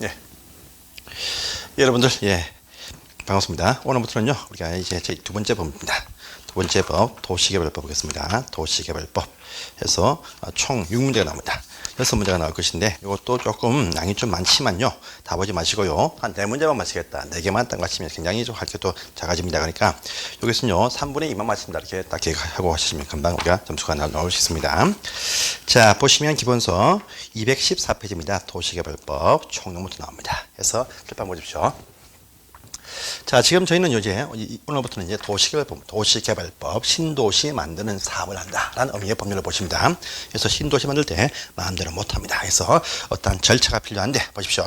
예. 여러분들, 반갑습니다. 오늘부터는요, 우리가 이제 제 두 번째 법입니다. 두 번째 법, 도시개발법 보겠습니다. 도시개발법 해서 총 6문제가 나옵니다. 6문제가 나올 것인데, 이것도 조금 양이 좀 많지만요, 다 보지 마시고요. 한 4문제만 마치겠다. 4개만 딱 마치면 굉장히 좀 할 게 또 작아집니다. 그러니까, 여기서는요, 3분의 2만 마친다. 이렇게 딱 계획하고 하시면 금방 우리가 점수가 나올 수 있습니다. 자, 보시면 기본서 214페이지입니다. 도시개발법 총 6문제 나옵니다. 그래서 칠판 보십시오. 자, 지금 저희는 이제 오늘부터는 이제 도시개발법, 신도시 만드는 사업을 한다라는 의미의 법률을 보십니다. 그래서 신도시 만들 때 마음대로 못합니다. 그래서 어떤 절차가 필요한데 보십시오.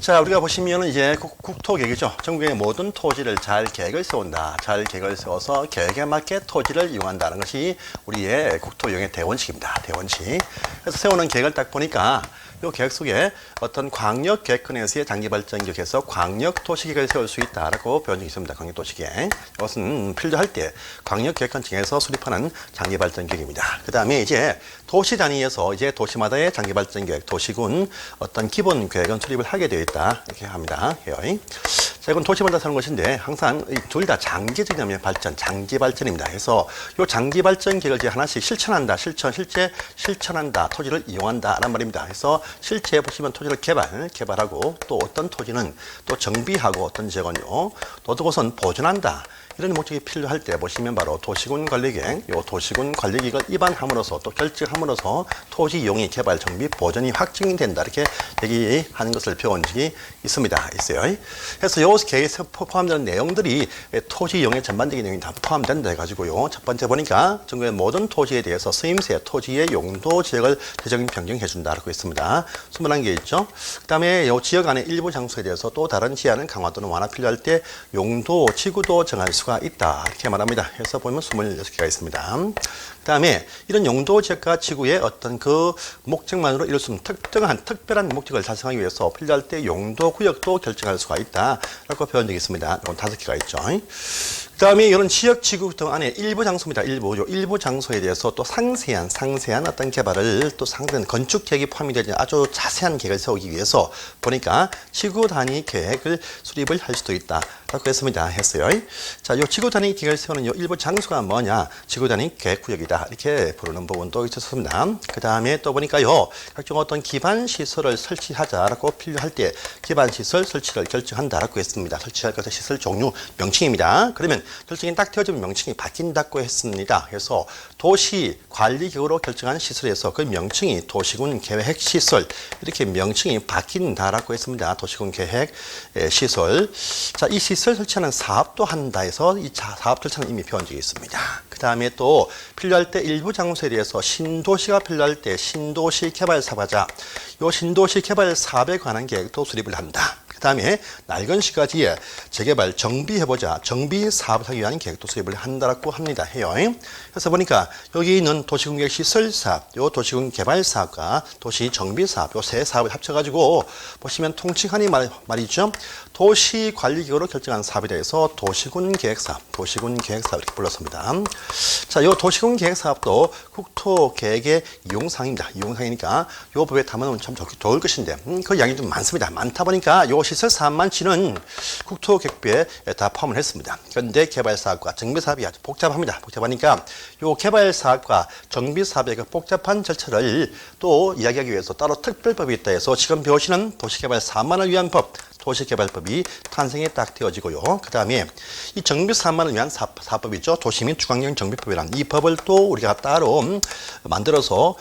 자, 우리가 보시면은 이제 국토계획이죠. 전국의 모든 토지를 잘 계획을 세운다. 잘 계획을 세워서 계획에 맞게 토지를 이용한다는 것이 우리의 국토이용의 대원칙입니다. 대원칙. 그래서 세우는 계획을 딱 보니까 이 계획 속에 어떤 광역계획권에서의 장기발전계획에서 광역도시계획을 세울 수 있다라고 표현이 있습니다. 광역도시계획. 이것은 필요할 때 광역계획권 중에서 수립하는 장기발전계획입니다. 그 다음에 이제 도시 단위에서 이제 도시마다의 장기발전계획, 도시군 어떤 기본 계획은 수립을 하게 되어 있다. 이렇게 합니다. 자, 이건 도시마다 사는 것인데 항상 둘 다 장기적인 발전, 장기발전입니다. 그래서 이 장기발전 계획을 이제 하나씩 실천한다, 실제 실천한다, 토지를 이용한다라는 말입니다. 그래서 실제 보시면 토지를 개발하고 또 어떤 토지는 또 정비하고 어떤 지역은요, 또 그것은 보존한다. 이런 목적이 필요할 때 보시면 바로 도시군 관리계획, 요 도시군 관리계획을 입안함으로써 또 결정함으로써 토지 이용이 개발, 정비, 보존이 확정이 된다. 이렇게 얘기하는 것을 배운 적이 있어요. 그래서 요 계획에 포함되는 내용들이 토지 이용의 전반적인 내용이 다 포함된다 해가지고요. 첫 번째 보니까 전국의 모든 토지에 대해서 서임세, 토지의 용도 지역을 지정 변경해 준다라고 있습니다. 21개 있죠. 그다음에 요 지역 안에 일부 장소에 대해서 또 다른 제한은 강화 또는 완화 필요할 때 용도, 지구도 정할 수가 있다. 이렇게 말합니다. 그래서 보면 26개가 있습니다. 그 다음에 이런 용도 지역과 지구의 어떤 그 목적만으로 이룰 수 없는 특별한 목적을 달성하기 위해서 필요할 때 용도 구역도 결정할 수가 있다. 라고 표현 적이 있습니다. 이건 5개가 있죠. 그 다음에 이런 지역, 지구 등 안에 일부 장소입니다. 일부 장소에 대해서 또 상세한 어떤 개발을 또 상세한 건축 계획이 포함이 되지 아주 자세한 계획을 세우기 위해서 보니까 지구 단위 계획을 수립을 할 수도 있다. 라고 했어요. 자, 요 지구 단위 계획을 세우는 요 일부 장소가 뭐냐? 지구 단위 계획 구역이다. 이렇게 부르는 부분도 있었습니다. 그 다음에 또 보니까요, 각종 어떤 기반 시설을 설치하자라고 필요할 때 기반 시설 설치를 결정한다라고 했습니다. 설치할 것의 시설 종류 명칭입니다. 그러면 결정이 딱 되어지면 명칭이 바뀐다고 했습니다. 그래서 도시 관리계획으로 결정한 시설에서 그 명칭이 도시군 계획 시설 이렇게 명칭이 바뀐다라고 했습니다. 도시군 계획 시설. 자, 이 시설 설치하는 사업도 한다 해서 이 사업 절차는 이미 배운 적이 있습니다. 그 다음에 또 필요할 때 일부 장소에 대해서 신도시가 필요할 때 신도시 개발 사업하자. 요 신도시 개발 사업에 관한 계획도 수립을 한다. 그 다음에 낡은 시가지에 재개발, 정비해보자. 정비 사업을 하기 위한 계획도 수립을 한다라고 합니다. 그래서 보니까 여기 있는 도시군계획 시설사업, 요 도시군 개발 사업과 도시 정비 사업, 요 세 사업을 합쳐가지고 보시면 통칭하니 말이죠. 도시관리기구로 결정한 사업에 대해서 도시군 계획사업 이렇게 불렀습니다. 자, 요 도시군 계획사업도 국토계획의 이용사항입니다. 이용사항이니까 요 법에 담아놓으면 참 좋을 것인데 그 양이 좀 많습니다. 많다 보니까 요 시설 사업만 치는 국토계획부에 다 포함을 했습니다. 그런데 개발사업과 정비사업이 아주 복잡합니다. 복잡하니까 요 개발사업과 정비사업의 그 복잡한 절차를 또 이야기하기 위해서 따로 특별법이 있다 해서 지금 배우시는 도시개발 사업만을 위한 법, 도시개발법이 탄생이 딱 되어지고요. 그 다음에 이 정비 사업만을 위한 사업법이죠. 도시민 주관경 정비법이라는 이 법을 또 우리가 따로 만들어서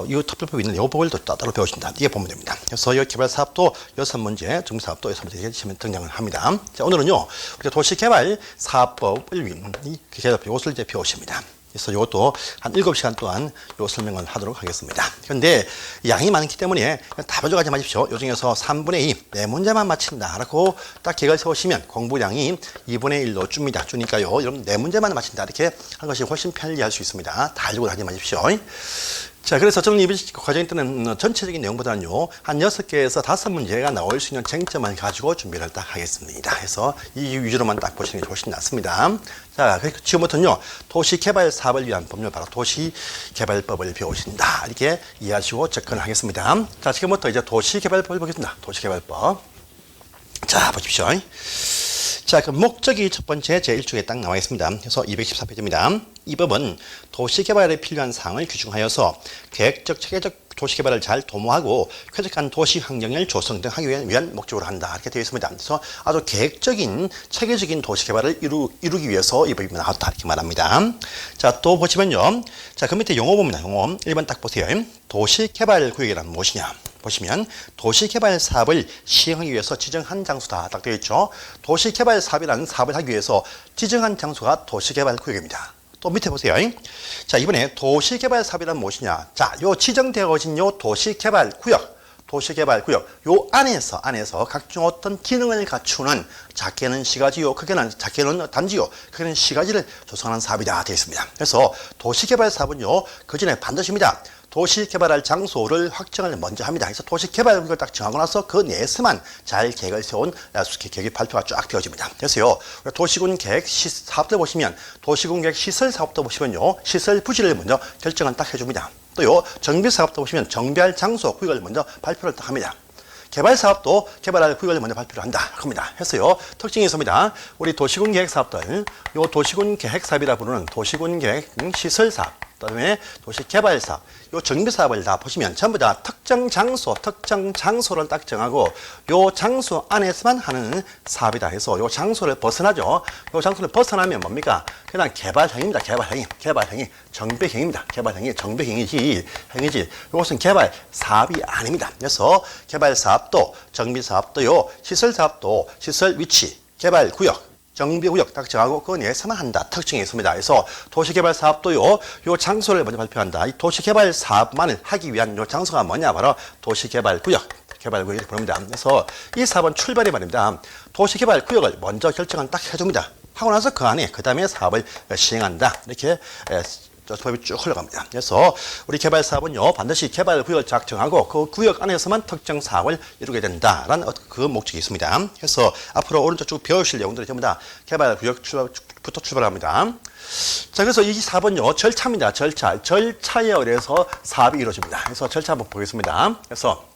이 특별법이 있는 이 법을 또 따로 배우신다. 이게 보면 됩니다. 그래서 이 개발 사업도 6문제, 정비 사업도 6문제 등장을 합니다. 자, 오늘은요, 우리가 도시개발 사업법을 위한 이 개발법 이것을 이제 배우십니다. 그래서 이것도 한 7시간 동안 요 설명을 하도록 하겠습니다. 그런데 양이 많기 때문에 다 가져가지 마십시오. 요 중에서 3분의 2, 4문제만 맞힌다라고 딱 계획을 세우시면 공부량이 2분의 1로 줍니다. 주니까요, 여러분 4문제만 맞힌다. 이렇게 한 것이 훨씬 편리할 수 있습니다. 다 하려고 하지 마십시오. 자, 그래서 저는 이 과정 때는 전체적인 내용보다는요, 한 6개에서 5문제가 나올 수 있는 쟁점을 가지고 준비를 딱 하겠습니다. 그래서 이 위주로만 딱 보시는 게 훨씬 낫습니다. 자, 지금부터는요, 도시개발 사업을 위한 법률, 바로 도시개발법을 배우신다. 이렇게 이해하시고 접근하겠습니다. 자, 지금부터 이제 도시개발법을 보겠습니다. 도시개발법. 자, 보십시오. 자, 그 목적이 첫 번째 제1쪽에 딱 나와 있습니다. 그래서 214페이지입니다. 이 법은 도시개발에 필요한 사항을 규정하여서 계획적, 체계적 도시개발을 잘 도모하고 쾌적한 도시 환경을 조성 등 하기 위한 목적으로 한다. 이렇게 되어 있습니다. 그래서 아주 계획적인, 체계적인 도시개발을 이루기 위해서 이 법이 나왔다. 이렇게 말합니다. 자, 또 보시면요. 자, 그 밑에 용어 봅니다. 용어. 1번 딱 보세요. 도시개발구역이란 무엇이냐. 보시면 도시개발 사업을 시행하기 위해서 지정한 장소다. 딱 되어 있죠. 도시개발 사업이라는 사업을 하기 위해서 지정한 장소가 도시개발구역입니다. 또 밑에 보세요. 자, 이번에 도시개발 사업이란 무엇이냐. 자, 요 지정되어진 요 도시개발구역, 요 안에서 각종 어떤 기능을 갖추는 작게는 시가지요, 크게는 작게는 단지요, 크게는 시가지를 조성하는 사업이다 되어 있습니다. 그래서 도시개발 사업은요, 그 전에 반드시입니다. 도시개발할 장소를 확정을 먼저 합니다. 그래서 도시개발구역을 딱 정하고 나서 그 내에서만 잘 계획을 세운 계획 발표가 쫙 되어집니다. 그래서요, 도시군 계획 사업도 보시면 도시군 계획 시설 사업도 보시면요, 시설 부지를 먼저 결정을 딱 해줍니다. 또요, 정비 사업도 보시면 정비할 장소 구역을 먼저 발표를 딱 합니다. 개발 사업도 개발할 구역을 먼저 발표를 한다. 합니다. 해서요, 특징이 있습니다. 우리 도시군 계획 사업들, 요 도시군 계획 사업이라 부르는 도시군 계획 시설 사업, 그다음에 도시개발 사업, 요 정비 사업을 다 보시면 전부 다 특정 장소를 딱 정하고 요 장소 안에서만 하는 사업이다 해서 요 장소를 벗어나죠. 요 장소를 벗어나면 뭡니까? 그냥 개발행위입니다. 개발행위, 정비행위입니다. 개발행위, 정비행위지, 행위지. 이것은 개발 사업이 아닙니다. 그래서 개발 사업도, 정비 사업도요, 시설 사업도, 시설 위치, 개발 구역, 정비구역 딱 정하고 그 내에서만 한다. 특징이 있습니다. 그래서 도시개발 사업도요, 요 장소를 먼저 발표한다. 이 도시개발 사업만을 하기 위한 요 장소가 뭐냐? 바로 도시개발구역, 이렇게 부릅니다. 그래서 이 사업은 출발이 말입니다. 도시개발구역을 먼저 결정을 딱 해줍니다. 하고 나서 그 안에 그 다음에 사업을 시행한다. 이렇게 법이 쭉 흘러갑니다. 그래서 우리 개발 사업은요, 반드시 개발 구역을 작정하고 그 구역 안에서만 특정 사업을 이루게 된다라는 그 목적이 있습니다. 그래서 앞으로 오른쪽 쭉 배우실 내용들이 전부 다 개발 구역부터 출발합니다. 자, 그래서 이 사업은요, 절차입니다. 절차에 의해서 사업이 이루어집니다. 그래서 절차 한번 보겠습니다. 그래서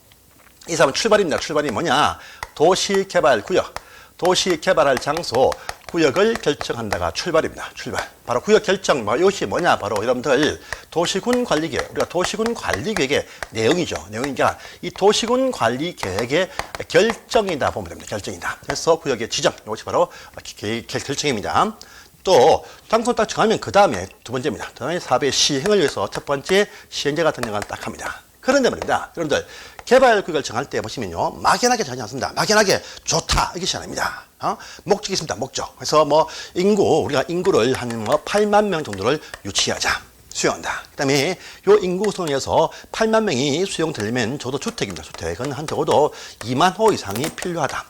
이 사업은 출발입니다. 출발이 뭐냐? 도시개발구역, 도시개발할 장소, 구역을 결정한다가 출발입니다. 출발. 바로 구역 결정, 이것이 뭐냐? 바로 여러분들 도시군 관리계획, 우리가 도시군 관리계획의 내용이죠. 내용이니까 이 도시군 관리계획의 결정이다 보면 됩니다. 결정이다. 그래서 구역의 지정, 이것이 바로 결정입니다. 또 장소 딱 정하면 그 다음에 두 번째입니다. 그 다음에 사업의 시행을 위해서 첫 번째 시행자 같은 경우는 딱 합니다. 그런데 말입니다. 여러분들 개발 구역을 정할 때 보시면요, 막연하게 정하지 않습니다. 막연하게 좋다 이것이 아닙니다. 목적이 있습니다. 목적. 그래서 우리가 인구를 한 8만 명 정도를 유치하자. 수용한다. 그 다음에 요 인구 구성에서 8만 명이 수용되려면 저도 주택입니다. 주택은 한 적어도 2만 호 이상이 필요하다.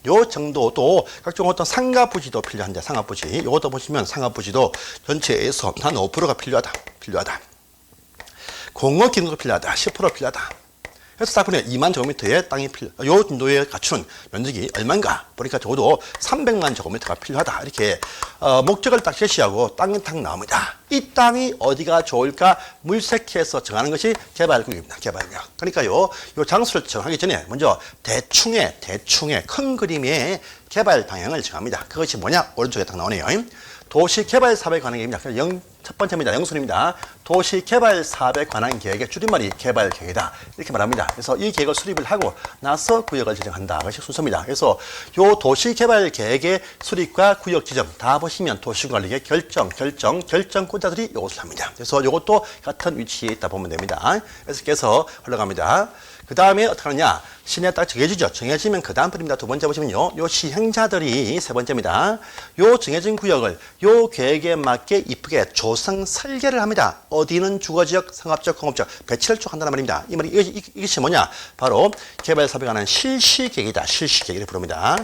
요 정도도 각종 어떤 상가부지도 필요한데, 상가부지. 이것도 보시면 상가부지도 전체에서 한 5%가 필요하다. 공업 기능도 필요하다. 10% 필요하다. 그래서 딱 보면 2만 제곱미터의 땅이 요 정도에 갖추는 면적이 얼마인가 보니까 적어도 300만 제곱미터가 필요하다. 이렇게 목적을 딱 제시하고 땅이 딱 나옵니다. 이 땅이 어디가 좋을까 물색해서 정하는 것이 개발구역입니다. 개발구역. 그러니까요, 요 장소를 정하기 전에 먼저 대충의 큰 그림의 개발 방향을 정합니다. 그것이 뭐냐? 오른쪽에 딱 나오네요. 도시개발 사업에 관한 계획입니다. 첫 번째입니다. 영순입니다. 도시개발 사업에 관한 계획의 줄임말이 개발계획이다. 이렇게 말합니다. 그래서 이 계획을 수립을 하고 나서 구역을 지정한다. 그것이 순서입니다. 그래서 요 도시개발 계획의 수립과 구역 지정 다 보시면 도시관리의 결정권자들이 이것을 합니다. 그래서 이것도 같은 위치에 있다 보면 됩니다. 그래서 흘러갑니다. 그 다음에 어떻게 하느냐? 시내 딱 정해지죠. 정해지면 그 다음 분입니다. 두 번째 보시면요. 요 시행자들이 세 번째입니다. 요 정해진 구역을 요 계획에 맞게 이쁘게 조성 설계를 합니다. 어디는 주거지역, 상업지역, 공업지역 배치를 쭉 한다는 말입니다. 이 말이 이것이 뭐냐? 바로 개발 사업에 관한 실시계획이다. 실시계획을 부릅니다.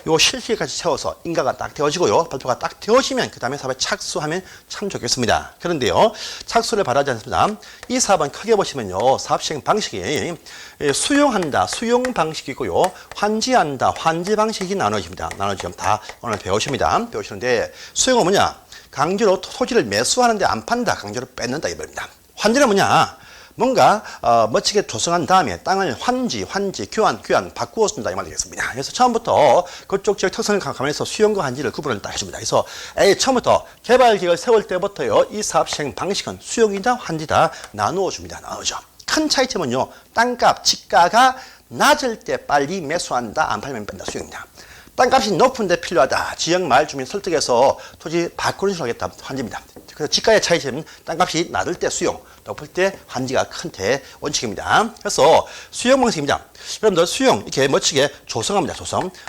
요 실시계획까지 세워서 인가가 딱 되어지고요. 발표가 딱 되어지면 그 다음에 사업에 착수하면 참 좋겠습니다. 그런데요. 착수를 바라지 않습니다. 이 사업은 크게 보시면요. 사업 시행 방식이 수용한다, 수용 방식이고요. 환지한다, 환지 방식이 나눠집니다. 나눠지면 다 오늘 배우십니다. 배우시는데 수용은 뭐냐? 강제로 토지를 매수하는데 안 판다, 강제로 뺏는다 이 말입니다. 환지는 뭐냐? 뭔가 멋지게 조성한 다음에 땅을 환지, 교환 바꾸어 준다 이 말 되겠습니다. 그래서 처음부터 그쪽 지역 특성을 감안해서 수용과 환지를 구분을 딱 해줍니다. 그래서 처음부터 개발 계획을 세울 때부터요, 이 사업 시행 방식은 수용이다, 환지다 나누어 줍니다. 나누죠. 큰 차이점은요, 땅값, 지가가 낮을 때 빨리 매수한다, 안 팔면 뺀다, 수용입니다. 땅값이 높은데 필요하다. 지역 마을 주민 설득해서 토지 바꾸는 식으로 하겠다. 환지입니다. 그래서 지가의 차이점은 땅값이 낮을 때 수용, 높을 때 환지가 큰 대 원칙입니다. 그래서 수용 방식입니다. 여러분들 수용 이렇게 멋지게 조성합니다.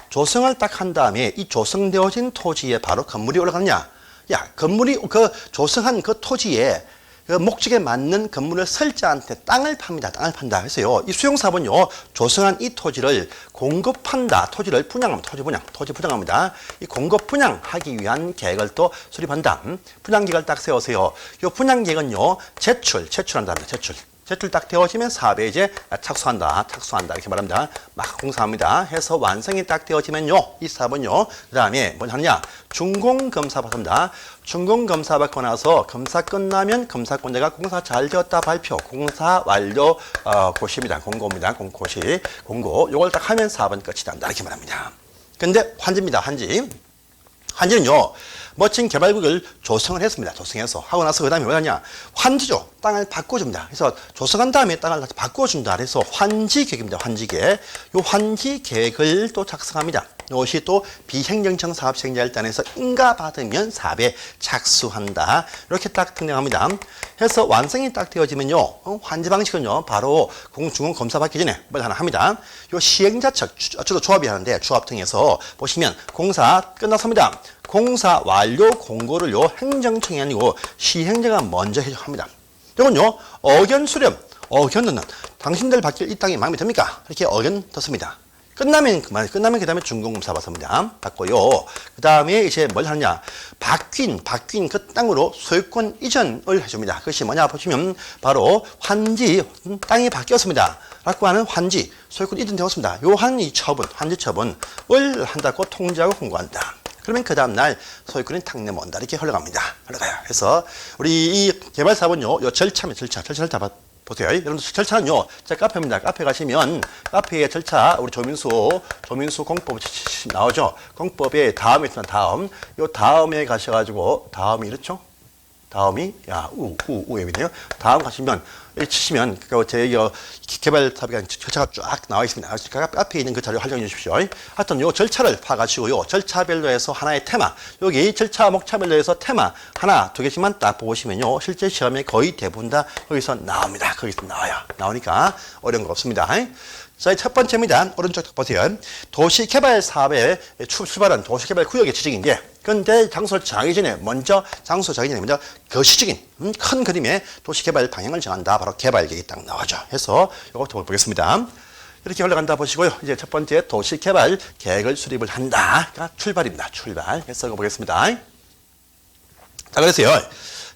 조성을 딱 한 다음에 이 조성되어진 토지에 바로 건물이 올라가느냐? 야, 건물이 그 조성한 그 토지에 그 목적에 맞는 건물을 설자한테 땅을 팝니다. 땅을 판다. 그래서요, 이 수용사업은요, 조성한 이 토지를 공급 판다. 토지를 분양합니다. 토지 분양합니다. 이 공급 분양하기 위한 계획을 또 수립한다. 분양 계획을 딱 세우세요. 이 분양 계획은요, 제출한답니다. 제출 딱 되어지면 사업에 이제 착수한다 이렇게 말합니다. 막 공사합니다. 해서 완성이 딱 되어지면요, 이 사업은요, 그 다음에 뭘 하느냐? 준공검사 받습니다. 준공검사 받고 나서 검사 끝나면 검사권자가 공사 잘 되었다 발표, 공사 완료 고시입니다. 공고입니다. 공고. 요걸 딱 하면 사업은 끝이 난다 이렇게 말합니다. 근데 환지입니다. 환지는요, 멋진 개발구역을 조성을 했습니다. 조성해서 하고 나서 그 다음에 뭐 하냐? 환지죠. 땅을 바꿔줍니다. 그래서 조성한 다음에 땅을 다시 바꿔준다. 그래서 환지 계획입니다. 환지 계획. 요 환지 계획을 또 작성합니다. 이것이 또 비행정청 사업 시행자일단에서 인가 받으면 사업에 착수한다. 이렇게 딱 등장합니다. 해서 완성이 딱 되어지면요, 환지 방식은요, 바로 공중공 검사 받기 전에 뭘 하나 합니다. 요 시행자 측, 주로 조합이 하는데 조합 등에서 보시면 공사 끝났습니다. 공사 완료 공고를요, 행정청이 아니고 시행자가 먼저 합니다. 이건요, 의견 수렴, 의견 넣는, 당신들 받길 이 땅이 마음에 듭니까? 이렇게 의견 넣습니다. 끝나면 그 다음에 준공검사 받습니다. 받고요. 그 다음에 이제 뭘 하느냐? 바뀐 그 땅으로 소유권 이전을 해줍니다. 그것이 뭐냐 보시면 바로 환지, 땅이 바뀌었습니다. 라고 하는 환지, 소유권 이전되었습니다. 요 환지 처분을 한다고 통지하고 공고한다. 그러면 그 다음날 소유권이 탁 내몬다. 이렇게 흘러가요. 그래서 우리 이 개발 사업은요, 요 절차를 다 보세요. 여러분들 절차는요, 제 카페입니다. 카페 가시면 카페의 절차, 우리 조민수 공법 나오죠. 공법에 다음에 있으면 요 다음에 가셔가지고 다음이 이렇죠. 다음이 우앱이네요. 다음 가시면 치시면 제 개발 사업에 절차가 쫙 나와 있습니다. 카페에 있는 그 자료 활용해 주십시오. 하여튼 요 절차를 파가지고요, 절차별로 해서 하나의 테마, 여기 절차 목차별로 해서 테마 하나 두 개씩만 딱 보시면요, 실제 시험에 거의 대부분 다 거기서 나옵니다. 거기서 나오니까 어려운 거 없습니다. 자, 첫 번째입니다. 오른쪽 보세요. 도시개발 사업의 출발은 도시개발 구역의 지정인데, 그런데 장소 정하기 전에 먼저 거시적인 큰 그림의 도시개발 방향을 정한다. 바로 개발계획이 딱 나와죠. 해서 이것도 보겠습니다. 이렇게 흘러간다 보시고요. 이제 첫 번째 도시개발 계획을 수립을 한다. 출발입니다. 해서 이거 보겠습니다. 자, 그래서요.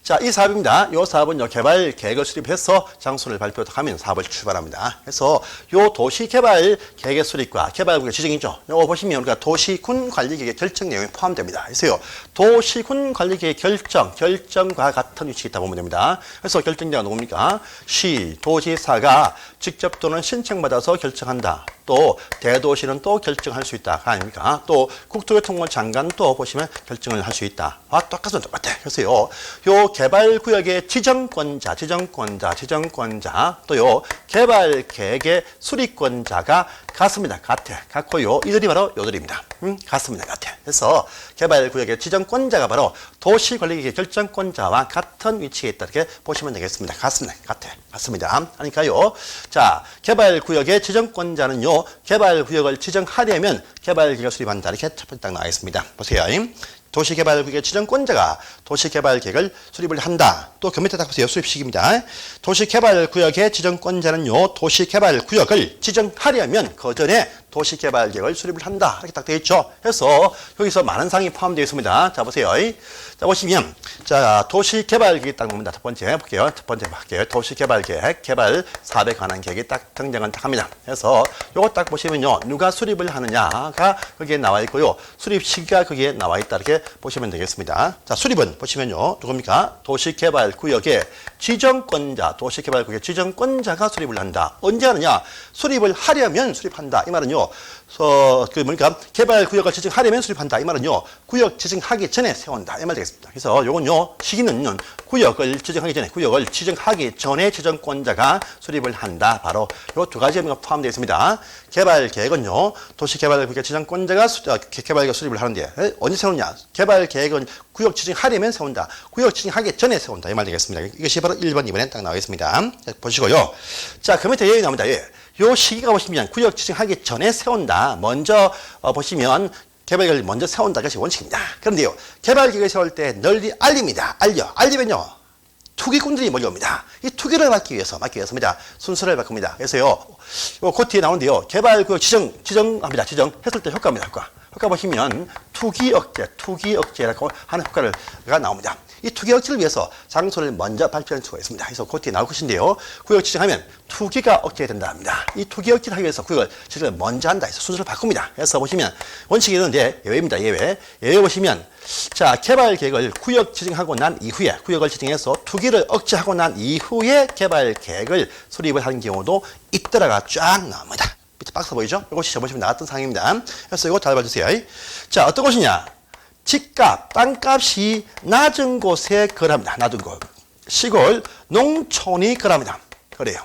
자, 이 사업입니다. 이 사업은 개발 계획을 수립해서 장소를 발표하면 사업을 출발합니다. 그래서 요 도시개발 계획의 수립과 개발구역 지정이죠. 요거 보시면 우리가 도시군 관리계획 결정 내용이 포함됩니다. 그래서요, 도시군 관리계획 결정과 같은 위치에 있다 보면 됩니다. 그래서 결정자가 누굽니까? 시, 도지사가 직접 또는 신청받아서 결정한다. 또 대도시는 또 결정할 수 있다. 아닙니까? 또 국토교통부 장관도 보시면 결정을 할 수 있다. 똑같아. 그래서요, 요 개발구역의 지정권자, 또요 개발계획의 수립권자가 같습니다. 같고요, 이들이 바로 요들입니다. 같습니다. 그래서 개발구역의 지정권자가 바로 도시관리계획의 결정권자와 같은 위치에 있다. 이렇게 보시면 되겠습니다. 같습니다. 그러니까요. 자, 개발구역의 지정권자는요, 개발구역을 지정하려면 개발계획을 수립한다. 이렇게 첫 번째 딱 나와 있습니다. 보세요. 도시개발구역의 지정권자가 도시개발계획을 수립을 한다. 또 그 밑에 딱 보세요. 수립식입니다. 도시개발구역의 지정권자는요, 도시개발구역을 지정하려면 그 전에 도시개발계획을 수립을 한다. 이렇게 딱 되어 있죠. 그래서 여기서 많은 사항이 포함되어 있습니다. 자, 보세요. 자, 보시면, 자, 도시개발계획이 딱 나옵니다. 첫 번째 볼게요. 첫 번째 볼게요. 도시개발계획, 개발 사업에 관한 계획이 딱 등장을 딱 합니다. 그래서 요거 딱 보시면요, 누가 수립을 하느냐가 거기에 나와 있고요. 수립 시기가 거기에 나와 있다. 이렇게 보시면 되겠습니다. 자, 수립은 보시면요, 누굽니까? 도시개발구역의 지정권자, 도시개발구역의 지정권자가 수립을 한다. 언제 하느냐? 수립을 하려면 수립한다. 이 말은요, 개발구역을 지정하려면 수립한다. 이 말은요, 구역 지정하기 전에 세운다. 이 말 되겠습니다. 그래서 요건요, 시기는 구역을 지정하기 전에 지정권자가 수립을 한다. 바로 요 두 가지 의미가 포함되어 있습니다. 개발계획은요, 도시개발구역 지정권자가 개발계획 수립을 하는데, 언제 세우느냐? 개발계획은 구역 지정하려면 세운다. 구역 지정하기 전에 세운다. 이 말 되겠습니다. 이것이 바로 1번, 2번에 딱 나와 있습니다. 보시고요. 자, 그 밑에 예외 나옵니다. 예. 요 시기가 보시면 구역 지정하기 전에 세운다. 먼저 보시면 개발계획을 먼저 세운다. 것이 원칙입니다. 그런데요, 개발계획을 세울 때 널리 알립니다. 알리면요, 투기꾼들이 몰려옵니다. 이 투기를 막기 위해서입니다. 순서를 바꿉니다. 그래서요, 요 코트에 나오는데요, 개발구역 지정합니다. 지정했을 때 효과입니다. 효과 보시면 투기 억제라고 하는 효과가 나옵니다. 이 투기 억제를 위해서 장소를 먼저 발표할 수가 있습니다. 그래서 그것이 나올 것인데요. 구역 지정하면 투기가 억제된다 합니다. 이 투기 억제를 하기 위해서 구역을 지정을 먼저 한다 해서 순서를 바꿉니다. 그래서 보시면 원칙이 있는데 예외입니다. 예외 보시면, 자, 개발 계획을 구역 지정하고 난 이후에, 구역을 지정해서 투기를 억제하고 난 이후에 개발 계획을 수립을 하는 경우도 있더라가 쫙 나옵니다. 밑에 박스 보이죠? 이것이 저번에 나왔던 상황입니다. 그래서 이거 잘 봐주세요. 자, 어떤 것이냐? 집값, 땅값이 낮은 곳에 거랍니다. 낮은 곳. 시골, 농촌이 거랍니다. 그래요.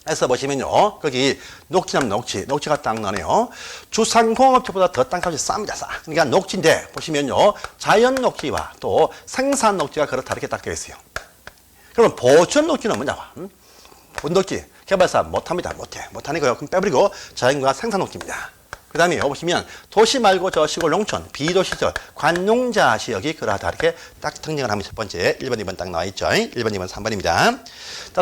그래서 보시면요, 거기 녹지가 딱 나네요. 주상공업지보다 더 땅값이 쌉니다. 그러니까 녹지인데, 보시면요, 자연 녹지와 또 생산 녹지가 그렇다. 이렇게 딱 되어 있어요. 그럼 보존 녹지는 뭐냐? 본녹지, 개발사 못합니다. 못하니까요. 그럼 빼버리고 자연과 생산 녹지입니다. 그 다음에 보시면 도시 말고 저 시골 농촌, 비도시적 관농자 지역이 그러하다. 이렇게 딱 등장을 하면 첫 번째 1번, 2번 딱 나와 있죠. 1번, 2번, 3번입니다.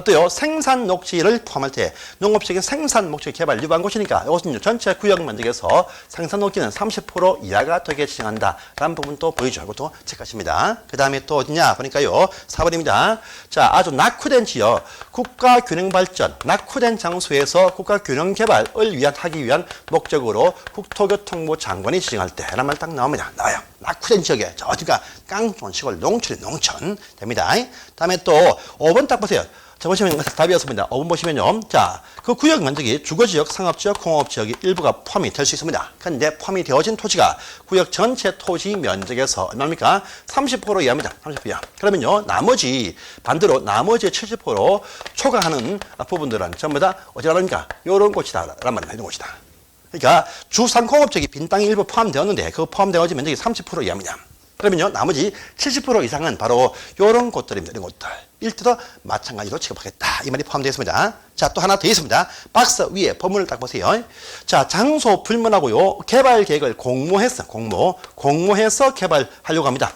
또요, 생산 녹지를 포함할 때 농업적인 생산 목적 개발 유방 곳이니까 이것은 전체 구역 면적에서 생산 녹지는 30% 이하가 되게 지정한다. 라는 부분도 보이죠. 이것도 체크하십니다. 그 다음에 또 어디냐 보니까요, 4번입니다. 자, 아주 낙후된 지역, 국가 균형 발전, 낙후된 장소에서 국가 균형 개발을 하기 위한 목적으로 국토교통부 장관이 지정할 때 라는 말 딱 나옵니다. 나와요. 낙후된 지역에 저 어디가 깡촌, 시골, 농촌 됩니다. 다음에 또 5번 딱 보세요. 자, 보시면 답이었습니다. 5번 보시면요. 자, 그 구역 면적이 주거지역, 상업지역, 공업지역이 일부가 포함이 될 수 있습니다. 그런데 포함이 되어진 토지가 구역 전체 토지 면적에서 얼마입니까? 30% 이하입니다. 30% 이하. 그러면요, 반대로 나머지 70% 초과하는 부분들은 전부 다 어디라니까? 요런 곳이다. 라는 말입니다. 이런 곳이다. 그러니까 주상공업적이 빈 땅이 일부 포함되었는데 그 포함되어진 면적이 30% 이하입니다. 그러면요, 나머지 70% 이상은 바로 이런 곳들입니다. 이런 곳들. 일때도 마찬가지로 취급하겠다. 이 말이 포함되어 있습니다. 자, 또 하나 더 있습니다. 박스 위에 법문을 딱 보세요. 자, 장소 불문하고요, 개발 계획을 공모해서 개발하려고 합니다.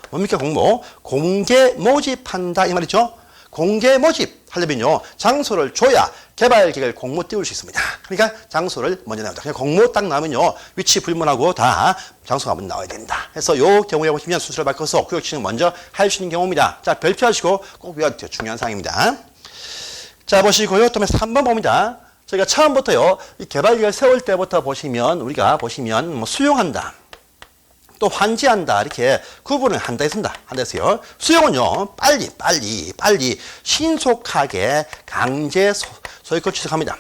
뭡니까 공모? 공개 모집한다. 이 말이죠. 공개 모집하려면요, 장소를 줘야 개발 계획을 공모 띄울 수 있습니다. 그러니까 장소를 먼저 나옵니다. 그냥 공모 딱 나오면요, 위치 불문하고 다 장소가 먼저 나와야 된다. 그래서 요 경우에 보시면 순서를 바꿔서 구역 지정 먼저 할 수 있는 경우입니다. 자, 별표하시고 꼭 외워야 돼요. 중요한 사항입니다. 자, 보시고요. 또 3번 봅니다. 저희가 처음부터요, 이 개발 계획을 세울 때부터 우리가 보시면 수용한다, 또 환지한다, 이렇게 구분을 한다 했습니다. 한다했어요. 수용은요, 빨리 신속하게 강제 소유권 취득합니다.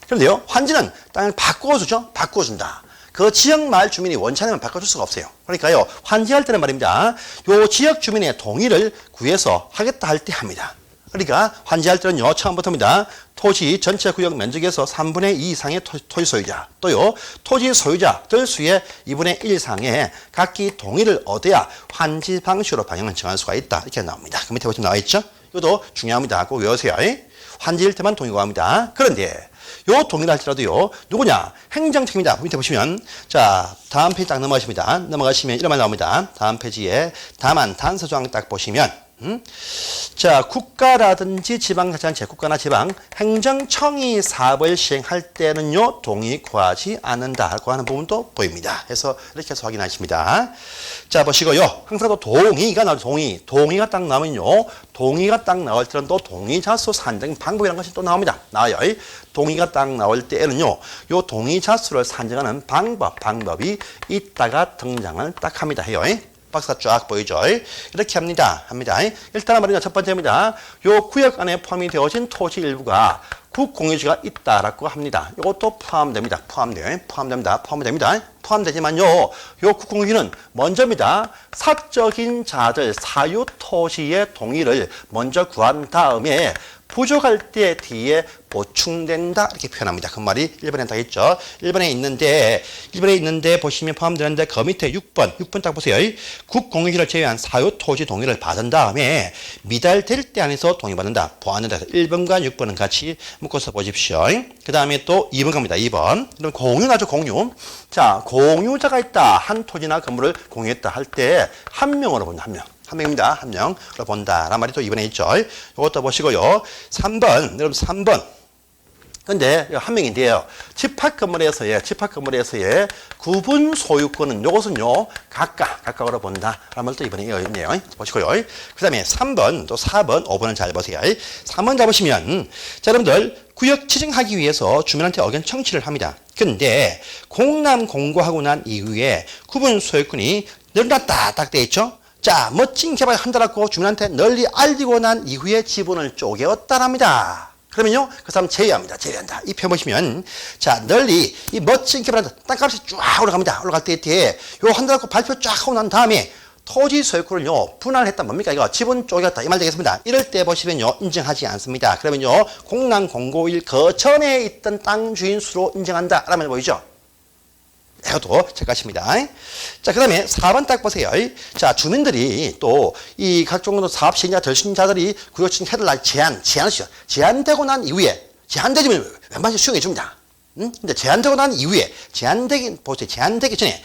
그런데요, 환지는 땅을 바꿔준다. 그 지역 마을 주민이 원치 않으면 바꿔줄 수가 없어요. 그러니까요, 환지할 때는 말입니다, 요 지역 주민의 동의를 구해서 하겠다 할 때 합니다. 그러니까 환지할 때는요, 처음부터입니다. 토지 전체 구역 면적에서 3분의 2 이상의 토지 소유자, 또요, 토지 소유자들 수의 2분의 1 이상의 각기 동의를 얻어야 환지 방식으로 방향을 정할 수가 있다. 이렇게 나옵니다. 그 밑에 보시면 나와 있죠? 이것도 중요합니다. 꼭 외우세요. 환지일 때만 동의가 합니다. 그런데 요 동의를 할지라도요, 누구냐? 행정책입니다. 밑에 보시면, 자, 다음 페이지 딱 넘어가십니다. 넘어가시면 이런 말 나옵니다. 다음 페이지에 다만 단서 조항 딱 보시면, 자, 국가라든지 지방자치단체, 국가나 지방 행정청이 사업을 시행할 때는요, 동의 구하지 않는다고 하는 부분도 보입니다. 그래서 이렇게 해서 확인하십니다. 자, 보시고요. 항상 또 동의가 나올 동의가 딱 나오면요, 동의가 딱 나올 때는 또 동의자수 산정 방법이라는 것이 또 나옵니다. 나와요. 동의가 딱 나올 때에는요, 요 동의자수를 산정하는 방법이 이따가 등장을 딱 합니다. 해요. 박스가 쫙 보이죠? 이렇게 합니다. 일단은 말이죠. 첫 번째입니다. 요 구역 안에 포함이 되어진 토지 일부가 국공유지가 있다라고 합니다. 이것도 포함됩니다. 포함되지만요, 요 국공유지는 먼저입니다. 사적인 자들 사유 토지의 동의를 먼저 구한 다음에 부족할 때 뒤에 보충된다 이렇게 표현합니다. 그 말이 1번에 다 있죠. 1번에 있는데 보시면 포함되는데 그 밑에 6번 딱 보세요. 국공유지를 제외한 사유 토지 동의를 받은 다음에 미달될 때 안에서 동의받는다. 보완된다. 1번과 6번은 같이 묶어서 보십시오. 그 다음에 또 2번 갑니다. 2번. 그럼 공유나죠. 공유. 자, 공유자가 있다. 한 토지나 건물을 공유했다 할 때 한 명으로 본다. 한 명입니다. 한 명으로 본다. 라는 말이 또 이번에 있죠. 이것도 보시고요. 3번. 여러분 3번. 근데 한 명인데요. 집합 건물에서의 구분 소유권은 요것은요, 각각으로 본다. 라는 말도 이번에 있네요. 보시고요. 그 다음에 3번, 또 4번, 5번은 잘 보세요. 3번 잡으시면, 자, 여러분들, 구역 지정하기 위해서 주민한테 의견 청취를 합니다. 근데 공람 공고하고 난 이후에 구분 소유권이 늘어났다. 딱 돼 있죠? 자, 멋진 개발 한다라고 주민한테 널리 알리고 난 이후에 지분을 쪼개었다랍니다. 그러면요, 그 사람 제외한다. 이 표 보시면, 자, 널리 이 멋진 개발한다. 땅값이 쫙 올라갑니다. 올라갈 때 뒤에 요 한다라고 발표 쫙 하고 난 다음에 토지 소유권을요, 분할을 했다. 뭡니까? 이거 지분 쪼개었다. 이 말 되겠습니다. 이럴 때 보시면요, 인정하지 않습니다. 그러면요, 공람 공고일 그 전에 있던 땅 주인 수로 인정한다. 라면 보이죠? 이것도 체크하십니다. 자, 그 다음에 4번 딱 보세요. 자, 주민들이 또 이 각종 사업 시행자, 덜신자들이 구역지정 해달라 제한되고 난 이후에, 제한되면 웬만히 수용해 줍니다. 근데 제한되고 난 이후에, 제한되기 전에,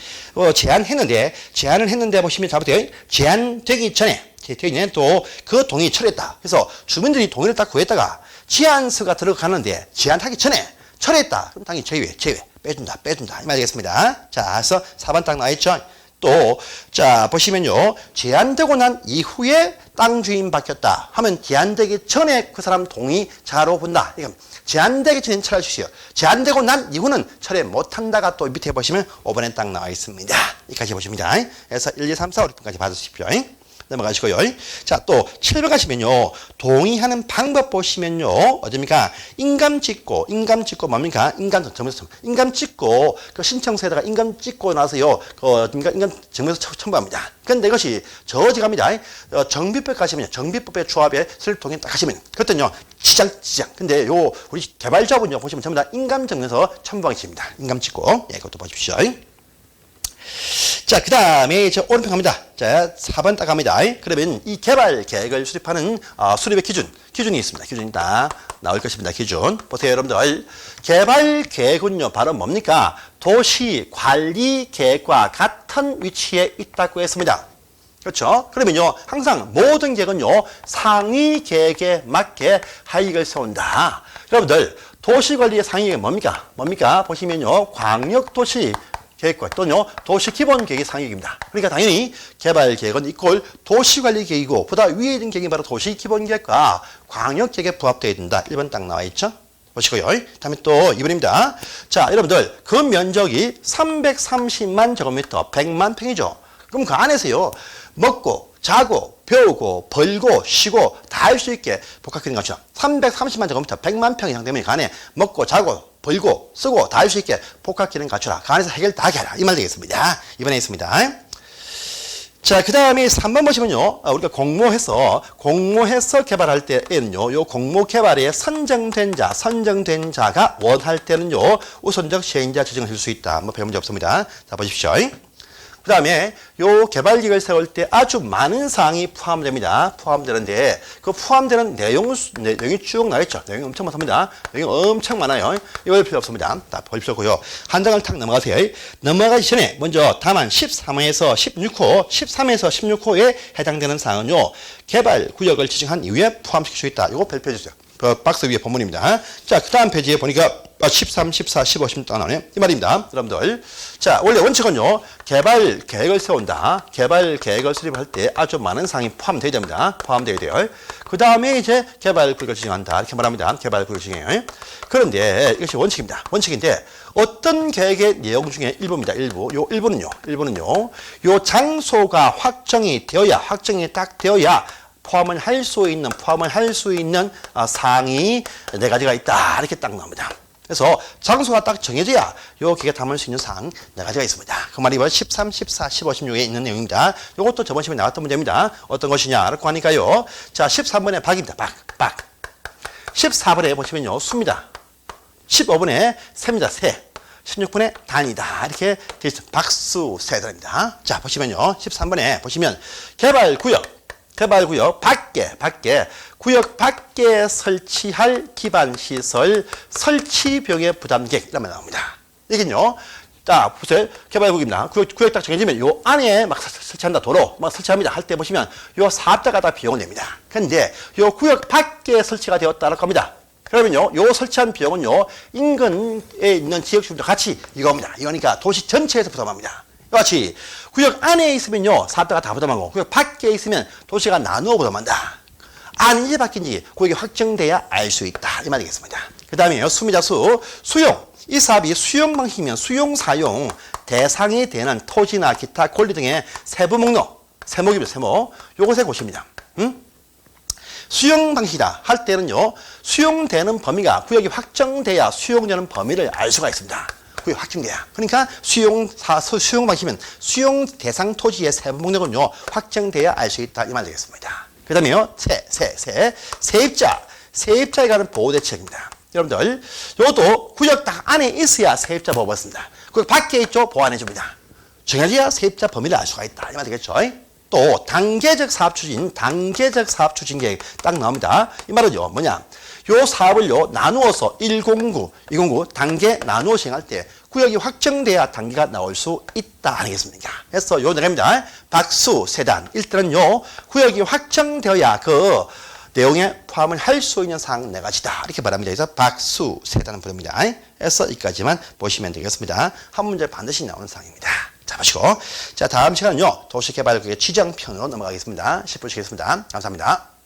제한을 했는데 보시면 잡으세요. 제한되기 전에 또 그 동의 철회했다. 그래서 주민들이 동의를 딱 구했다가 제한서가 들어가는데 제한하기 전에 철회했다. 그럼 당연히 제외. 빼준다. 이 말 되겠습니다. 자, 그래서 4번 딱 나와있죠. 또, 자, 보시면요. 제한되고 난 이후에 땅 주인 바뀌었다 하면 제한되기 전에 그 사람 동의자로 본다. 이건 제한되기 전에 철회해 주시오. 제한되고 난 이후는 철회 못한다가 또 밑에 보시면 5번에 딱 나와 있습니다. 여기까지 보십니다. 그래서 1, 2, 3, 4, 5번까지 받으십시오. 넘어가시고요. 자, 또 7번 가시면요. 동의하는 방법 보시면요. 어딥니까? 인감 찍고 뭡니까? 인감 찍고 그 신청서에다가 인감 찍고 나서요. 인감 증명서 첨부합니다. 근데 이것이 저지갑니다. 정비법 가시면요. 정비법의 조합에 설통에 딱 하시면 그때는요. 지장. 근데 요 우리 개발자분요. 보시면 전부 다 인감 증명서 첨부하겠습니다. 인감 찍고. 예, 그것도 보십시오. 자, 그 다음에 저 오른편 갑니다. 자, 4번 딱 갑니다. 그러면 이 개발 계획을 수립하는 수립의 기준이 있습니다. 기준이 다 나올 것입니다. 기준. 보세요, 여러분들. 개발 계획은요, 바로 뭡니까? 도시 관리 계획과 같은 위치에 있다고 했습니다. 그렇죠? 그러면요, 항상 모든 계획은요, 상위 계획에 맞게 하익을 세운다. 여러분들, 도시관리의 상위 계획은 뭡니까? 보시면요, 광역도시 계획과 또는요, 도시기본계획이 상위계획입니다. 그러니까 당연히 개발계획은 이꼴 도시관리계획이고 보다 위에 있는 계획이 바로 도시기본계획과 광역계획에 부합되어야 된다. 1번 딱 나와 있죠? 보시고요. 다음에 또 2번입니다. 자, 여러분들 그 면적이 330만 제곱미터 100만 평이죠. 그럼 그 안에서요, 먹고 자고 배우고 벌고 쉬고 다 할 수 있게 복합기능 갖춰. 330만 제곱미터 100만 평 이상 되면 그 안에 먹고 자고 벌고 쓰고 다 할 수 있게 복합기능 갖춰라. 그 안에서 해결 다 하게 하라. 이 말 되겠습니다. 이번에 있습니다. 자, 그 다음에 3번 보시면요. 우리가 공모해서 개발할 때에는요. 요 공모 개발에 선정된 자가 원할 때는요. 우선적 시행자 지정을 할 수 있다. 뭐 별 문제 없습니다. 자, 보십시오. 그 다음에 요 개발계획을 세울 때 아주 많은 사항이 포함되는데 그 포함되는 내용이 쭉 나있죠. 내용이 엄청 많습니다. 내용이 엄청 많아요. 이거 볼 필요 없습니다. 다 볼 필요 없고요. 한 장을 탁 넘어가세요. 넘어가기 전에 먼저 다만 13에서 13에서 16호에 해당되는 사항은요. 개발구역을 지정한 이후에 포함시킬 수 있다. 이거 별표해 주세요. 박스 위에 본문입니다. 자, 그 다음 페이지에 보니까 13, 14, 15, 16 나오네. 이 말입니다. 여러분들. 자, 원래 원칙은요, 개발 계획을 세운다. 개발 계획을 수립할 때 아주 많은 사항이 포함되어야 됩니다. 포함되어야 돼요. 그 다음에 이제 개발 구역을 지정한다. 이렇게 말합니다. 개발 구역을 지정해요. 그런데 이것이 원칙입니다. 원칙인데 어떤 계획의 내용 중에 일부입니다. 일부는요, 요 장소가 확정이 딱 되어야 포함을 할 수 있는 사항이 4가지가 있다. 이렇게 딱 나옵니다. 그래서 장소가 딱 정해져야 요 계획에 담을 수 있는 사항 4가지가 있습니다. 그 말이 13, 14, 15, 16에 있는 내용입니다. 요것도 저번 시간에 나왔던 문제입니다. 어떤 것이냐? 라고 하니까요. 자, 13번에 박입니다. 박. 14번에 보시면요. 수입니다. 15번에 새입니다. 새. 16번에 단이다. 이렇게 되어 있습니다. 박수 세단입니다. 자, 보시면요. 13번에 보시면 개발구역 구역 밖에 설치할 기반시설 설치병의 부담객 이라면 나옵니다. 이게요. 자, 보세요. 개발구역입니다. 구역 딱 정해지면 요 안에 막 설치한다. 도로 막 설치합니다. 할 때 보시면 요 사업자가 다 비용을 냅니다. 그런데 요 구역 밖에 설치가 되었다라고 합니다. 그러면요, 요 설치한 비용은요, 인근에 있는 지역 주민들 같이 이겁니다. 이거니까 도시 전체에서 부담합니다. 같이 구역 안에 있으면요 사업자가 다 부담하고 구역 밖에 있으면 도시가 나누어 부담한다. 아닌지 바뀐지 구역이 확정돼야 알 수 있다. 이 말이겠습니다. 그 다음에요 수입니다. 수용. 이 사업이 수용 방식이면 수용 사용 대상이 되는 토지나 기타 권리 등의 세부 목록, 세목입니다. 세목. 요것에 보십니다. 수용 방식이다 할 때는요 수용되는 범위가 구역이 확정돼야 수용되는 범위를 알 수가 있습니다. 구역 확정돼야. 그러니까 수용 방식이면 수용 대상 토지의 세부 목록은요 확정돼야 알 수 있다. 이 말 되겠습니다. 그 다음에요 세입자에 관한 보호대책입니다. 여러분들 이것도 구역 딱 안에 있어야 세입자 보호받습니다. 구역 밖에 있죠 보완해 줍니다. 정해져야 세입자 범위를 알 수가 있다. 이 말 되겠죠. 또 단계적 사업 추진 계획 딱 나옵니다. 이 말은요 뭐냐? 요 사업을요 나누어서 109, 209 단계 나누어 시행할 때 구역이 확정돼야 단계가 나올 수 있다 아니겠습니까? 그래서 요 내용입니다. 박수 세단. 일단은요 구역이 확정되어야 그 내용에 포함을 할 수 있는 사항 4가지다. 이렇게 말합니다. 그래서 박수 세단은 부릅니다. 그래서 여기까지만 보시면 되겠습니다. 한 문제 반드시 나오는 사항입니다. 자, 보시고. 자, 다음 시간은요 도시개발구역의 지정편으로 넘어가겠습니다. 10분 쉬겠습니다. 감사합니다.